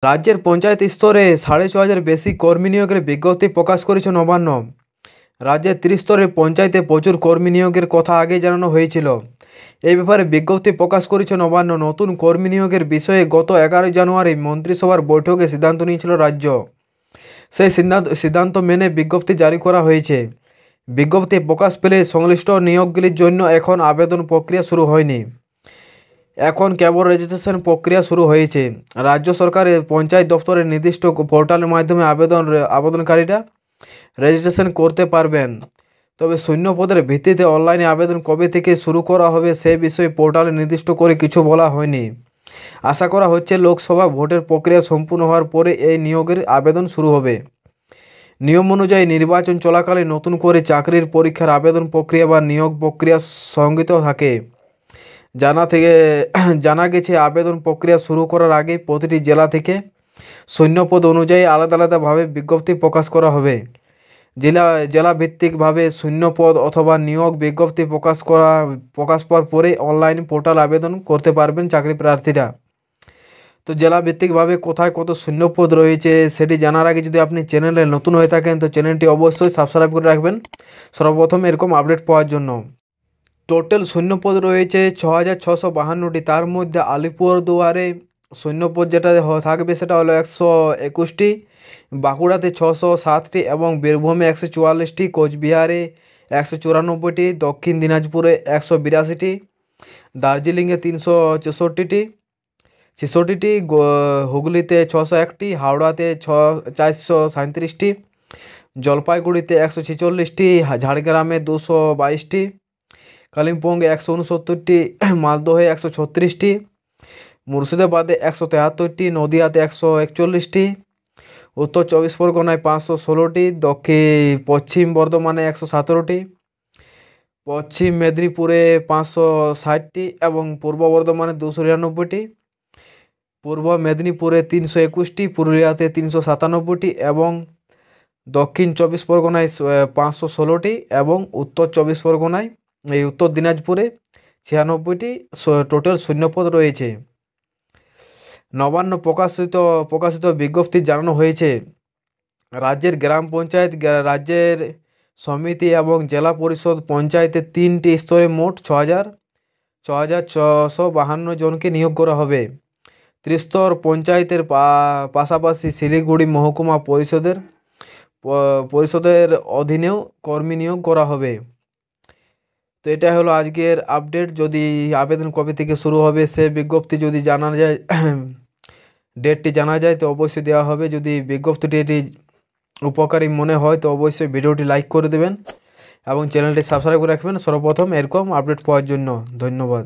রাজ্যের পঞ্চায়েত স্তরে ৬,৫০০ বেশি কর্মী নিয়োগের বিজ্ঞপ্তি প্রকাশ করেছে নবান্ন। রাজ্যের ৩০ স্তরের পঞ্চায়েতে প্রচুর কর্মী নিয়োগের কথা আগেই জানানো হয়েছিল। এই ব্যাপারে বিজ্ঞপ্তি প্রকাশ করেছে নবান্ন। নতুন কর্মী নিয়োগের বিষয়ে গত ১১ জানুয়ারি মন্ত্রিসভার বৈঠকে সিদ্ধান্ত নিয়েছিল রাজ্য। সেই সিদ্ধান্ত মেনে বিজ্ঞপ্তি জারি করা হয়েছে। বিজ্ঞপ্তি প্রকাশ পেলে সংশ্লিষ্ট নিয়োগগুলির জন্য এখন আবেদন প্রক্রিয়া শুরু হয়নি। এখন কেবল রেজিস্ট্রেশন প্রক্রিয়া শুরু হয়েছে। রাজ্য সরকারের পঞ্চায়েত দপ্তরের নির্দিষ্ট পোর্টালের মাধ্যমে আবেদনকারীরা রেজিস্ট্রেশন করতে পারবেন। তবে শূন্য পদের ভিত্তিতে অনলাইনে আবেদন কবে থেকে শুরু করা হবে সে বিষয়ে পোর্টালে নির্দিষ্ট করে কিছু বলা হয়নি। আশা করা হচ্ছে লোকসভা ভোটের প্রক্রিয়া সম্পূর্ণ হওয়ার পরে এই নিয়োগের আবেদন শুরু হবে। নিয়ম অনুযায়ী নির্বাচন চলাকালে নতুন করে চাকরির পরীক্ষার আবেদন প্রক্রিয়া বা নিয়োগ প্রক্রিয়া সংগঠিত থাকে। জানা গেছে আবেদন প্রক্রিয়া শুরু করার আগে প্রতিটি জেলা থেকে শূন্যপদ অনুযায়ী আলাদা আলাদাভাবে বিজ্ঞপ্তি প্রকাশ করা হবে। জেলাভিত্তিকভাবে শূন্যপদ অথবা নিয়োগ বিজ্ঞপ্তি প্রকাশ পাওয়ার পরে অনলাইন পোর্টাল আবেদন করতে পারবেন চাকরি প্রার্থীরা। তো জেলাভিত্তিকভাবে কোথায় কত শূন্যপদ রয়েছে সেটি জানার আগে যদি আপনি চ্যানেলে নতুন হয়ে থাকেন তো চ্যানেলটি অবশ্যই সাবস্ক্রাইব করে রাখবেন সর্বপ্রথম এরকম আপডেট পাওয়ার জন্য। টোটাল শূন্যপদ রয়েছে ৬,৬৫২টি। তার মধ্যে আলিপুরদুয়ারে শূন্যপদ যেটা থাকবে সেটা হলো ১২১টি, বাঁকুড়াতে ৬০৭টি এবং বীরভূমে ১৪৪টি, কোচবিহারে ১৯৪টি, দক্ষিণ দিনাজপুরে ১৮২টি, দার্জিলিংয়ে ৩৬৪টি, হুগলিতে ৬০১টি, হাওড়াতে ৪৩৭টি, জলপাইগুড়িতে ১৪৬টি, ঝাড়গ্রামে ২২২টি, কালিম্পংয়ে ১৬৯টি, মালদহে ১৩৬টি, মুর্শিদাবাদে ১৭৩টি, নদিয়াতে ১৪১টি, উত্তর চব্বিশ পরগনায় ৫১৬টি, পশ্চিম বর্ধমানে ১১৭টি, পশ্চিম মেদিনীপুরে ৫৬০টি এবং পূর্ব বর্ধমানে ২৯৯টি, পূর্ব মেদিনীপুরে ৩২১টি, পুরুলিয়াতে ৩৯৭টি এবং দক্ষিণ চব্বিশ পরগনায় ৫১৬টি এবং উত্তর দিনাজপুরে ৯৬টি টোটাল শূন্যপদ রয়েছে। নবান্ন প্রকাশিত বিজ্ঞপ্তি জানানো হয়েছে রাজ্যের গ্রাম পঞ্চায়েত, রাজ্যের সমিতি এবং জেলা পরিষদ পঞ্চায়েতের ৩টি স্তরে মোট ৬,৬৫২ জনকে নিয়োগ করা হবে। ত্রিস্তর পঞ্চায়েতের পাশাপাশি শিলিগুড়ি মহকুমা পরিষদের অধীনেও কর্মী নিয়োগ করা হবে। তো এটা হলো আজকের আপডেট। যদি আবেদন কবে থেকে শুরু হবে সে বিজ্ঞপ্তি যদি জানা যায় ডেটটি জানা যায় তো অবশ্যই দেওয়া হবে। যদি বিজ্ঞপ্তিটি উপকারী মনে হয় তো অবশ্যই ভিডিওটি লাইক করে দেবেন এবং চ্যানেলটি সাবস্ক্রাইব করে রাখবেন সর্বপ্রথম এরকম আপডেট পাওয়ার জন্য। ধন্যবাদ।